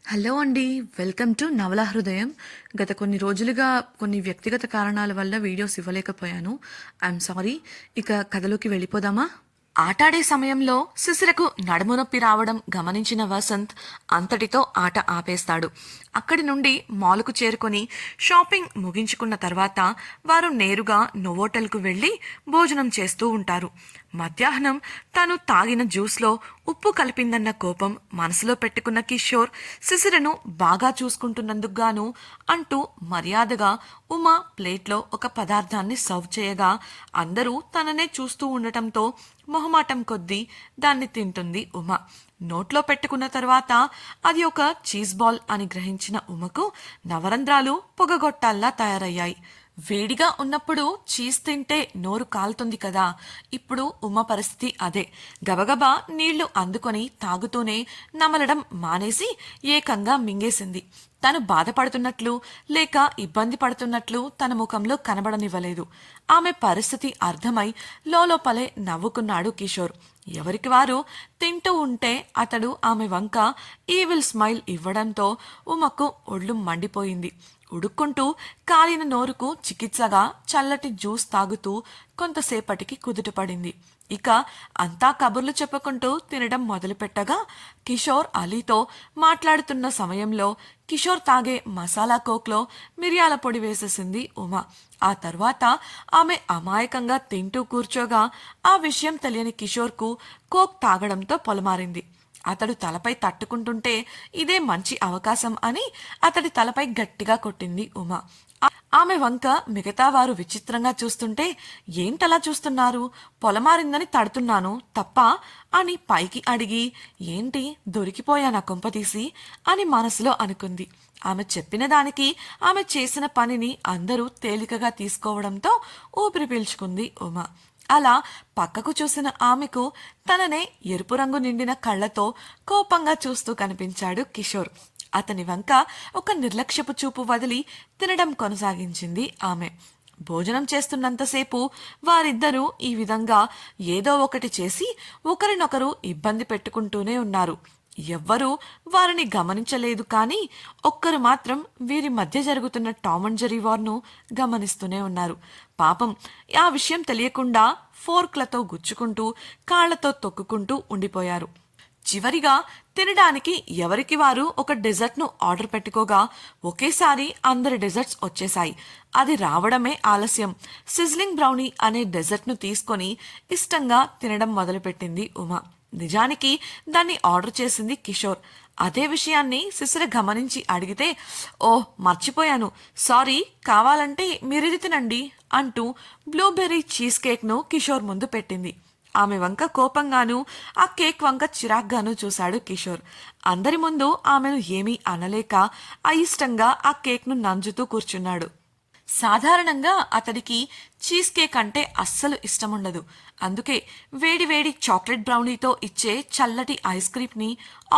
Hello అండి. Welcome to నవల హృదయం. గత కొన్ని రోజులుగా కొన్ని వ్యక్తిగత కారణాల వల్ల వీడియోస్ ఇవ్వలేకపోయాను. I'm sorry. ఇక కథలోకి వెళ్ళిపోదామా? ఆటాడే సమయంలో శిశిరకు నడుము నొప్పి రావడం గమనించిన వసంత్ అంతటితో ఆట ఆపేస్తాడు. అక్కడి నుండి మాల్కు చేరుకొని షాపింగ్ ముగించుకున్న తర్వాత వారు నేరుగా నోవోటల్కు వెళ్ళి భోజనం చేస్తూ ఉంటారు. మధ్యాహ్నం తను తాగిన జ్యూస్లో ఉప్పు కలిపిందన్న కోపం మనసులో పెట్టుకున్న కిషోర్ శిశిరను బాగా చూసుకుంటున్నందుకు గాను అంటూ మర్యాదగా ఉమా ప్లేట్లో ఒక పదార్థాన్ని సర్వ్ చేయగా అందరూ తననే చూస్తూ ఉండటంతో మొహమాటం కొద్దీ దాన్ని తింటుంది ఉమ. నోట్లో పెట్టుకున్న తర్వాత అది ఒక చీజ్ బాల్ అని గ్రహించిన ఉమకు నవరంధ్రాలు పొగగొట్టాల్లా తయారయ్యాయి. వేడిగా ఉన్నప్పుడు చీజ్ తింటే నోరు కాలుతుంది కదా. ఇప్పుడు ఉమ పరిస్థితి అదే. గబగబా నీళ్లు అందుకొని తాగుతూనే నమలడం మానేసి ఏకంగా మింగేసింది. తను బాధపడుతున్నట్లు లేక ఇబ్బంది పడుతున్నట్లు తన ముఖంలో కనబడనివ్వలేదు. ఆమె పరిస్థితి అర్థమై లోపలే నవ్వుకున్నాడు కిషోర్. ఎవరికి వారు తింటూ ఉంటే అతడు ఆమె వంక ఈవిల్ స్మైల్ ఇవ్వడంతో ఉమకు ఒళ్ళు మండిపోయింది. ఉడుక్కుంటూ కాలిన నోరుకు చికిత్సగా చల్లటి జ్యూస్ తాగుతూ కొంతసేపటికి కుదుటపడింది. ఇక అంతా కబుర్లు చెప్పుకుంటూ తినడం మొదలుపెట్టగా కిషోర్ అలీతో మాట్లాడుతున్న సమయంలో కిషోర్ తాగే మసాలా కోక్లో మిరియాల పొడి వేసేసింది ఉమ. ఆ తర్వాత ఆమె అమాయకంగా తింటూ కూర్చోగా ఆ విషయం తెలియని కిషోర్కు కోక్ తాగడంతో పొలమారింది. అతడు తలపై తట్టుకుంటుంటే ఇదే మంచి అవకాశం అని అతడి తలపై గట్టిగా కొట్టింది ఉమ. ఆమె వంక మిగతా వారు విచిత్రంగా చూస్తుంటే ఏంటలా చూస్తున్నారు? పొలమారిందని తడుతున్నాను తప్ప అని పైకి అడిగి ఏంటి దొరికిపోయానా కొంపతీసి అని మనసులో అనుకుంది. ఆమె చెప్పిన దానికి ఆమె చేసిన పనిని అందరూ తేలికగా తీసుకోవడంతో ఊపిరి పీల్చుకుంది ఉమ. అలా పక్కకు చూసిన ఆమెకు తననే ఎరుపు రంగు నిండిన కళ్లతో కోపంగా చూస్తూ కనిపించాడు కిషోర్. అతని వంక ఒక నిర్లక్ష్యపు చూపు వదిలి తినడం కొనసాగించింది ఆమె. భోజనం చేస్తున్నంతసేపు వారిద్దరూ ఈ విధంగా ఏదో ఒకటి చేసి ఒకరినొకరు ఇబ్బంది పెట్టుకుంటూనే ఉన్నారు. ఎవ్వరూ వారిని గమనించలేదు. కానీ ఒక్కరు మాత్రం వీరి మధ్య జరుగుతున్న టామ్ అండ్ జెర్రీ వార్ను గమనిస్తూనే ఉన్నారు. పాపం ఆ విషయం తెలియకుండా ఫోర్క్లతో గుచ్చుకుంటూ కాళ్లతో తొక్కుకుంటూ ఉండిపోయారు. చివరిగా తినడానికి ఎవరికి వారు ఒక డెజర్ట్ను ఆర్డర్ పెట్టుకోగా ఒకేసారి అందరి డెజర్ట్స్ వచ్చేశాయి. అది రావడమే ఆలస్యం. సిజ్లింగ్ బ్రౌనీ అనే డెజర్ట్ను తీసుకొని ఇష్టంగా తినడం మొదలుపెట్టింది ఉమ. నిజానికి దాన్ని ఆర్డర్ చేసింది కిషోర్. అదే విషయాన్ని శిశిర గమనించి అడిగితే మర్చిపోయాను, సారీ, కావాలంటే మీరిది తినండి అంటూ బ్లూబెర్రీ చీజ్ కేక్ను కిషోర్ ముందు పెట్టింది. ఆమె వంక కోపంగాను ఆ కేక్ వంక చిరాగ్గాను చూశాడు కిషోర్. అందరి ముందు ఆమెను ఏమీ అనలేక అయిష్టంగా ఆ కేక్ను నంజుతూ కూర్చున్నాడు. సాధారణంగా అతడికి చీజ్ కేక్ అంటే అస్సలు ఇష్టముండదు. అందుకే వేడివేడి చాక్లెట్ బ్రౌనీతో ఇచ్చే చల్లటి ఐస్ క్రీమ్ని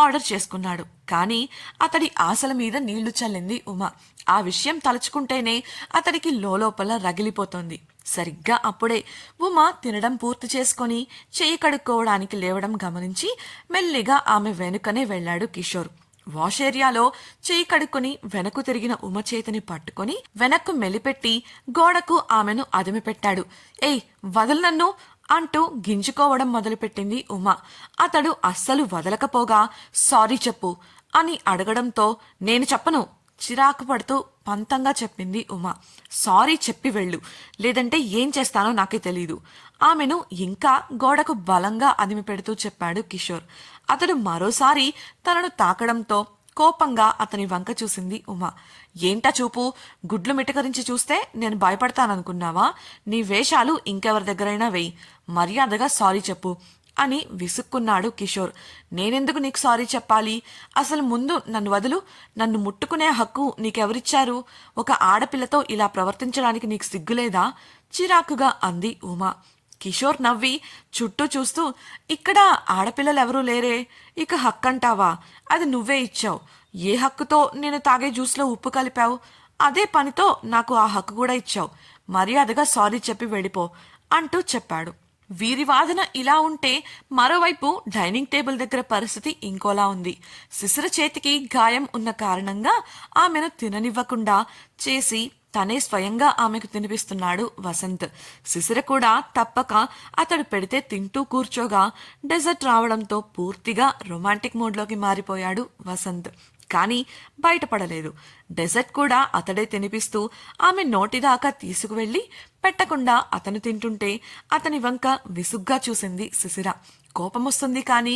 ఆర్డర్ చేసుకున్నాడు. కానీ అతడి ఆశల మీద నీళ్లు చల్లింది ఉమ. ఆ విషయం తలుచుకుంటేనే అతడికి లోపల రగిలిపోతోంది. సరిగ్గా అప్పుడే ఉమ తినడం పూర్తి చేసుకొని చెయ్యి కడుక్కోవడానికి లేవడం గమనించి మెల్లిగా ఆమె వెనుకనే వెళ్లాడు కిషోర్. వాష్ ఏరియాలో చేయి కడుక్కొని వెనక్కు తిరిగిన ఉమ చేతిని పట్టుకొని వెనక్కు మెలిపెట్టి గోడకు ఆమెను అదిమిపెట్టాడు. ఏయ్, వదలు నన్ను అంటూ గింజుకోవడం మొదలుపెట్టింది ఉమ. అతడు అస్సలు వదలకపోగా సారీ చెప్పు అని అడగడంతో నేను చెప్పను చిరాకు పడుతూ పంతంగా చెప్పింది ఉమ. సారీ చెప్పి వెళ్ళు, లేదంటే ఏం చేస్తానో నాకే తెలీదు. ఆమెను ఇంకా గోడకు బలంగా అదిమి పెడుతూ చెప్పాడు కిషోర్. అతడు మరోసారి తనను తాకడంతో కోపంగా అతని వంక చూసింది ఉమ. ఏంటా చూపు? గుడ్లు మిటకరించి చూస్తే నేను భయపడతాననుకున్నావా? నీ వేషాలు ఇంకెవరి దగ్గరైనా వెయ్యి, మర్యాదగా సారీ చెప్పు అని విసుక్కున్నాడు కిషోర్. నేనెందుకు నీకు సారీ చెప్పాలి? అసలు ముందు నన్ను వదులు. నన్ను ముట్టుకునే హక్కు నీకెవరిచ్చారు? ఒక ఆడపిల్లతో ఇలా ప్రవర్తించడానికి నీకు సిగ్గులేదా? చిరాకుగా అంది ఉమ. కిషోర్ నవ్వి చుట్టూ చూస్తూ ఇక్కడ ఆడపిల్లలెవరూ లేరే, ఇక హక్కంటావా? అది నువ్వే ఇచ్చావు. ఏ హక్కుతో నేను తాగే జ్యూస్లో ఉప్పు కలిపావు? అదే పనితో నాకు ఆ హక్కు కూడా ఇచ్చావు. మర్యాదగా సారీ చెప్పి వెళ్ళిపో అంటూ చెప్పాడు. వీరి వాదన ఇలా ఉంటే మరోవైపు డైనింగ్ టేబుల్ దగ్గర పరిస్థితి ఇంకోలా ఉంది. శిశిర చేతికి గాయం ఉన్న కారణంగా ఆమెను తిననివ్వకుండా చేసి తనే స్వయంగా ఆమెకు తినిపిస్తున్నాడు వసంత్. శిశిర కూడా తప్పక అతడు పెడితే తింటూ కూర్చోగా డెజర్ట్ రావడంతో పూర్తిగా రొమాంటిక్ మోడ్లోకి మారిపోయాడు వసంత్. కానీ బయటపడలేదు. డెజర్ట్ కూడా అతడే తినిపిస్తూ ఆమె నోటిదాకా తీసుకువెళ్లి పెట్టకుండా అతను తింటుంటే అతని వంక విసుగ్గా చూసింది శిశిర. కోపమొస్తుంది కానీ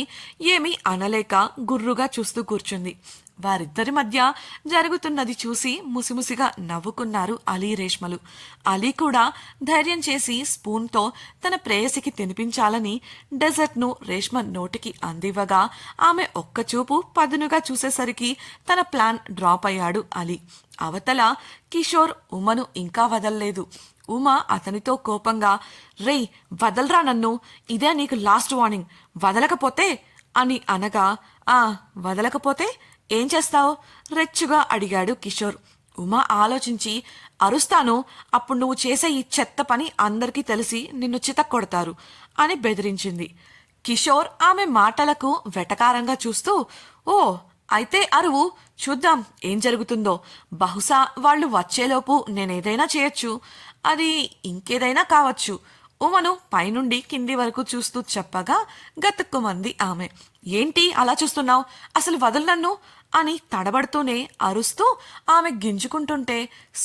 ఏమీ అనలేక గుర్రుగా చూస్తూ కూర్చుంది. వారిద్దరి మధ్య జరుగుతున్నది చూసి ముసిముసిగా నవ్వుకున్నారు అలీ రేష్మలు. అలీ కూడా ధైర్యం చేసి స్పూన్తో తన ప్రేయసికి తినిపించాలని డెజర్ట్ను రేష్మ నోటికి అందివ్వగా ఆమె ఒక్కచూపు పదునుగా చూసేసరికి తన ప్లాన్ డ్రాప్ అయ్యాడు అలీ. అవతల కిషోర్ ఉమను ఇంకా వదల్లేదు. ఉమ అతనితో కోపంగా, రేయ్ వదలరా నన్ను, ఇదే నీకు లాస్ట్ వార్నింగ్, వదలకపోతే అని అనగా, వదలకపోతే ఏం చేస్తావు రెచ్చుగా అడిగాడు కిషోర్. ఉమా ఆలోచించి, అరుస్తాను, అప్పుడు నువ్వు చేసే ఈ చెత్త పని అందరికీ తెలిసి నిన్ను చితక్కొడతారు అని బెదిరించింది. కిషోర్ ఆమె మాటలకు వెటకారంగా చూస్తూ, ఓ అయితే అరువు, చూద్దాం ఏం జరుగుతుందో. బహుశా వాళ్ళు వచ్చేలోపు నేనేదైనా చేయొచ్చు, అది ఇంకేదైనా కావచ్చు. ఉమను పైనుండి కింది వరకు చూస్తూ చెప్పగా గతుక్కుమంది ఆమె. ఏంటి అలా చూస్తున్నావు, అసలు వదలు నన్ను అని తడబడుతూనే అరుస్తూ ఆమె గింజుకుంటుంటే,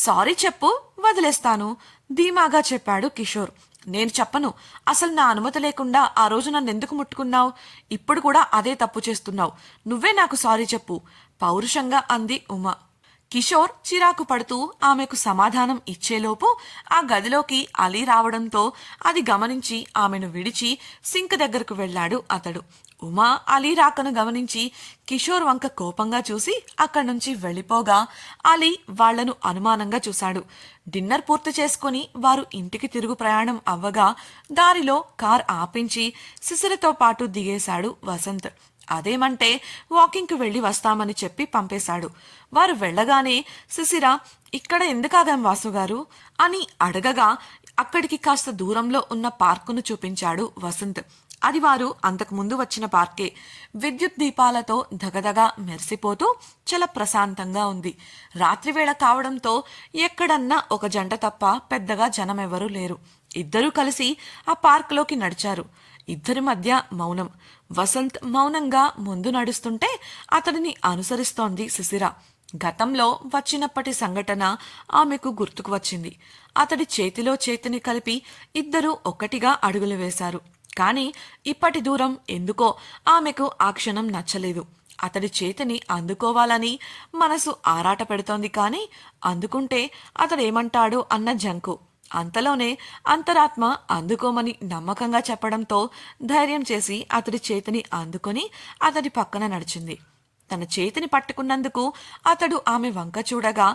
సారీ చెప్పు వదిలేస్తాను ధీమాగా చెప్పాడు కిషోర్. నేను చెప్పను, అసలు నా అనుమతి లేకుండా ఆ రోజు నన్నెందుకు ముట్టుకున్నావు, ఇప్పుడు కూడా అదే తప్పు చేస్తున్నావు, నువ్వే నాకు సారీ చెప్పు పౌరుషంగా అంది ఉమ. కిషోర్ చిరాకు పడుతూ ఆమెకు సమాధానం ఇచ్చేలోపు ఆ గదిలోకి అలీ రావడంతో అది గమనించి ఆమెను విడిచి సింక్ దగ్గరకు వెళ్లాడు అతడు. ఉమా అలీ రాకను గమనించి కిషోర్ వంక కోపంగా చూసి అక్కడి నుంచి వెళ్లిపోగా అలీ వాళ్లను అనుమానంగా చూశాడు. డిన్నర్ పూర్తి చేసుకుని వారు ఇంటికి తిరుగు ప్రయాణం అవ్వగా దారిలో కార్ ఆపించి శిశిరతో పాటు దిగేశాడు వసంత్. అదేమంటే వాకింగ్కి వెళ్లి వస్తామని చెప్పి పంపేశాడు. వారు వెళ్లగానే శిశిర, ఇక్కడ ఎందుకాగాం వాసుగారు అని అడగగా అక్కడికి కాస్త దూరంలో ఉన్న పార్కును చూపించాడు వసంత్. అది వారు అంతకుముందు వచ్చిన పార్కే. విద్యుత్ దీపాలతో దగదగా మెరిసిపోతూ చాలా ప్రశాంతంగా ఉంది. రాత్రివేళ కావడంతో ఎక్కడన్నా ఒక జంట తప్ప పెద్దగా జనమెవరూ లేరు. ఇద్దరూ కలిసి ఆ పార్కులోకి నడిచారు. ఇద్దరి మధ్య మౌనం. వసంత్ మౌనంగా ముందు నడుస్తుంటే అతడిని అనుసరిస్తోంది శిశిర. గతంలో వచ్చినప్పటి సంఘటన ఆమెకు గుర్తుకు వచ్చింది. అతడి చేతిలో చేతిని కలిపి ఇద్దరూ ఒక్కటిగా అడుగులు వేశారు. కాని ఇప్పటి దూరం ఎందుకో ఆమెకు ఆ క్షణం నచ్చలేదు. అతడి చేతిని అందుకోవాలని మనసు ఆరాట పెడుతోంది కానీ అందుకుంటే అతడేమంటాడు అన్న జంకు. అంతలోనే అంతరాత్మ అందుకోమని నమ్మకంగా చెప్పడంతో ధైర్యం చేసి అతడి చేతిని అందుకొని అతడి పక్కన నడిచింది. తన చేతిని పట్టుకున్నందుకు అతడు ఆమె వంక చూడగా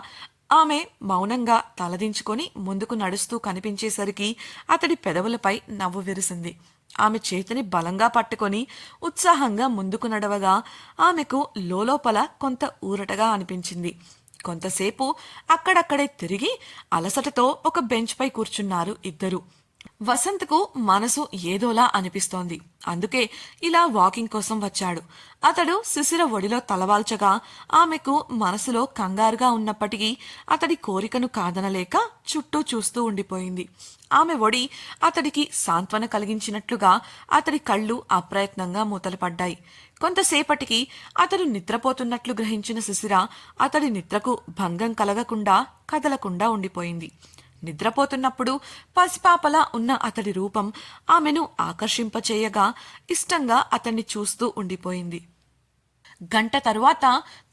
ఆమె మౌనంగా తలదించుకొని ముందుకు నడుస్తూ కనిపించేసరికి అతడి పెదవులపై నవ్వు విరిసింది. ఆమె చేతిని బలంగా పట్టుకొని ఉత్సాహంగా ముందుకు నడవగా ఆమెకు లోలోపల కొంత ఊరటగా అనిపించింది. కొంతసేపు అక్కడక్కడే తిరిగి అలసటతో ఒక బెంచ్ పై కూర్చున్నారు ఇద్దరు. వసంత్కు మనసు ఏదోలా అనిపిస్తోంది. అందుకే ఇలా వాకింగ్ కోసం వచ్చాడు. అతడు శిశిర ఒడిలో తలవాల్చగా ఆమెకు మనసులో కంగారుగా ఉన్నప్పటికీ అతడి కోరికను కాదనలేక చుట్టూ చూస్తూ ఉండిపోయింది. ఆమె ఒడి అతడికి సాంత్వన కలిగించినట్లుగా అతడి కళ్ళు అప్రయత్నంగా మూతలుపడ్డాయి. కొంతసేపటికి అతడు నిద్రపోతున్నట్లు గ్రహించిన శిశిర అతడి నిద్రకు భంగం కలగకుండా కదలకుండా ఉండిపోయింది. నిద్రపోతున్నప్పుడు పసిపాపలా ఉన్న అతడి రూపం ఆమెను ఆకర్షింపచేయగా ఇష్టంగా అతన్ని చూస్తూ ఉండిపోయింది. గంట తరువాత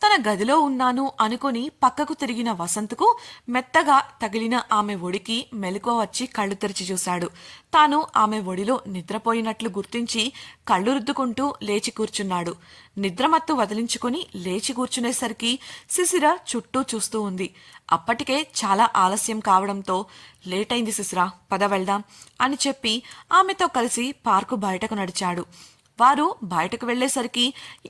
తన గదిలో ఉన్నాను అనుకుని పక్కకు తిరిగిన వసంత్కు మెత్తగా తగిలిన ఆమె ఒడికి మెలకువ వచ్చి కళ్ళు తెరిచి చూశాడు. తాను ఆమె ఒడిలో నిద్రపోయినట్లు గుర్తించి కళ్ళు రుద్దుకుంటూ లేచి కూర్చున్నాడు. నిద్రమత్తు వదిలించుకుని లేచి కూర్చునేసరికి శిశిర చుట్టూ చూస్తూ ఉంది. అప్పటికే చాలా ఆలస్యం కావడంతో లేటైంది శిశిర, పద వెళ్దాం అని చెప్పి ఆమెతో కలిసి పార్కు బయటకు నడిచాడు. వారు బయటకు వెళ్లేసరికి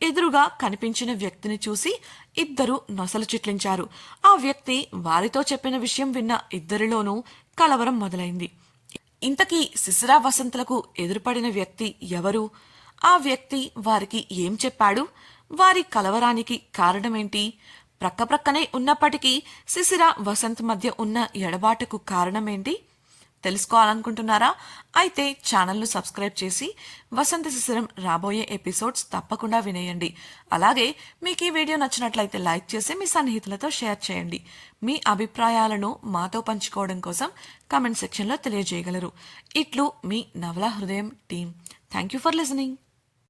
ఎదురుగా కనిపించిన వ్యక్తిని చూసి ఇద్దరు నొసలు చిట్లించారు. ఆ వ్యక్తి వారితో చెప్పిన విషయం విన్న ఇద్దరిలోనూ కలవరం మొదలైంది. ఇంతకీ శిశిర వసంతులకు ఎదురుపడిన వ్యక్తి ఎవరు? ఆ వ్యక్తి వారికి ఏం చెప్పాడు? వారి కలవరానికి కారణమేంటి? ప్రక్కప్రక్కనే ఉన్నప్పటికీ శిశిర వసంత్ మధ్య ఉన్న ఎడబాటుకు కారణమేంటి తెలుసుకోవాలనుకుంటున్నారా? అయితే ఛానల్ను సబ్స్క్రైబ్ చేసి వసంత శిశిరం రాబోయే ఎపిసోడ్స్ తప్పకుండా వినేయండి. అలాగే మీకు ఈ వీడియో నచ్చినట్లయితే లైక్ చేసి మీ సన్నిహితులతో షేర్ చేయండి. మీ అభిప్రాయాలను మాతో పంచుకోవడం కోసం కామెంట్ సెక్షన్లో తెలియజేయగలరు. ఇట్లు మీ నవలా హృదయం team. Thank you for listening.